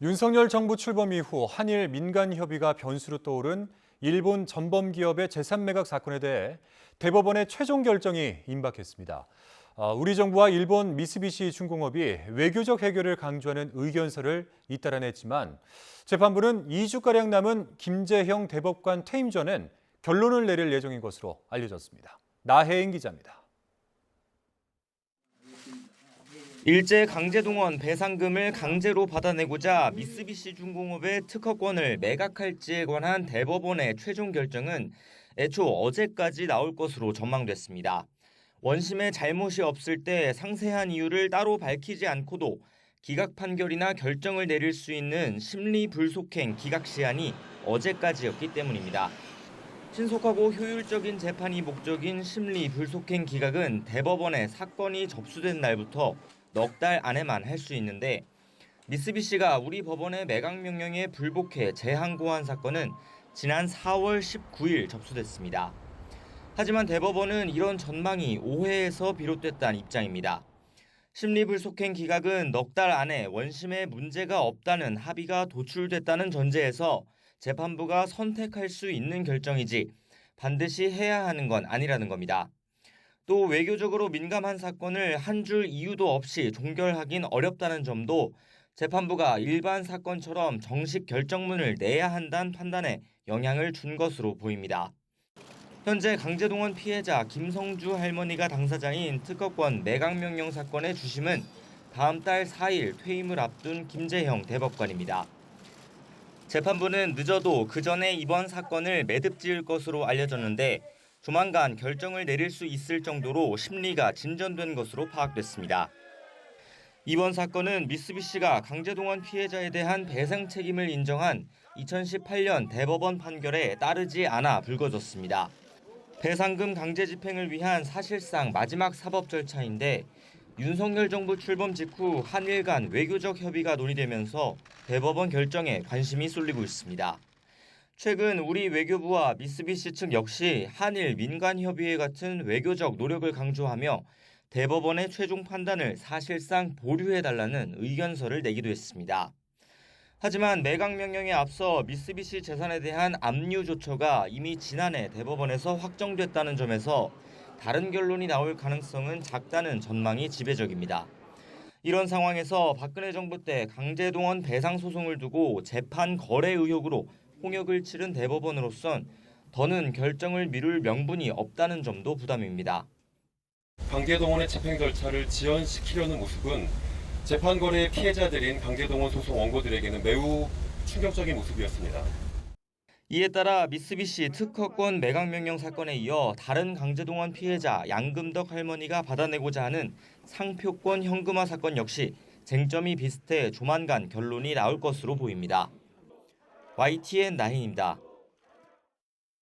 윤석열 정부 출범 이후 한일 민간 협의가 변수로 떠오른 일본 전범 기업의 재산 매각 사건에 대해 대법원의 최종 결정이 임박했습니다. 우리 정부와 일본 미쓰비시 중공업이 외교적 해결을 강조하는 의견서를 잇따라 냈지만 재판부는 2주가량 남은 김재형 대법관 퇴임 전엔 결론을 내릴 예정인 것으로 알려졌습니다. 나혜인 기자입니다. 일제 강제동원 배상금을 강제로 받아내고자 미쓰비시 중공업의 특허권을 매각할지에 관한 대법원의 최종 결정은 애초 어제까지 나올 것으로 전망됐습니다. 원심의 잘못이 없을 때 상세한 이유를 따로 밝히지 않고도 기각 판결이나 결정을 내릴 수 있는 심리불속행 기각 시한이 어제까지였기 때문입니다. 신속하고 효율적인 재판이 목적인 심리불속행 기각은 대법원에 사건이 접수된 날부터 넉 달 안에만 할 수 있는데 미쓰비시가 우리 법원의 매각 명령에 불복해 재항고한 사건은 지난 4월 19일 접수됐습니다. 하지만 대법원은 이런 전망이 오해에서 비롯됐다는 입장입니다. 심리불속행 기각은 넉 달 안에 원심에 문제가 없다는 합의가 도출됐다는 전제에서 재판부가 선택할 수 있는 결정이지 반드시 해야 하는 건 아니라는 겁니다. 또 외교적으로 민감한 사건을 한 줄 이유도 없이 종결하긴 어렵다는 점도 재판부가 일반 사건처럼 정식 결정문을 내야 한다는 판단에 영향을 준 것으로 보입니다. 현재 강제동원 피해자 김성주 할머니가 당사자인 특허권 매각명령 사건의 주심은 다음 달 4일 퇴임을 앞둔 김재형 대법관입니다. 재판부는 늦어도 그 전에 이번 사건을 매듭지을 것으로 알려졌는데 조만간 결정을 내릴 수 있을 정도로 심리가 진전된 것으로 파악됐습니다. 이번 사건은 미쓰비시가 강제동원 피해자에 대한 배상 책임을 인정한 2018년 대법원 판결에 따르지 않아 불거졌습니다. 배상금 강제 집행을 위한 사실상 마지막 사법 절차인데 윤석열 정부 출범 직후 한일 간 외교적 협의가 논의되면서 대법원 결정에 관심이 쏠리고 있습니다. 최근 우리 외교부와 미쓰비시 측 역시 한일 민간 협의회 같은 외교적 노력을 강조하며 대법원의 최종 판단을 사실상 보류해달라는 의견서를 내기도 했습니다. 하지만 매각 명령에 앞서 미쓰비시 재산에 대한 압류 조처가 이미 지난해 대법원에서 확정됐다는 점에서 다른 결론이 나올 가능성은 작다는 전망이 지배적입니다. 이런 상황에서 박근혜 정부 때 강제동원 배상 소송을 두고 재판 거래 의혹으로 홍역을 치른 대법원으로선 더는 결정을 미룰 명분이 없다는 점도 부담입니다. 강제동원의 집행 절차를 지연시키려는 모습은 재판 거래의 피해자들인 강제동원 소송 원고들에게는 매우 충격적인 모습이었습니다. 이에 따라 미쓰비시 특허권 매각명령 사건에 이어 다른 강제동원 피해자 양금덕 할머니가 받아내고자 하는 상표권 현금화 사건 역시 쟁점이 비슷해 조만간 결론이 나올 것으로 보입니다. YTN 나인입니다.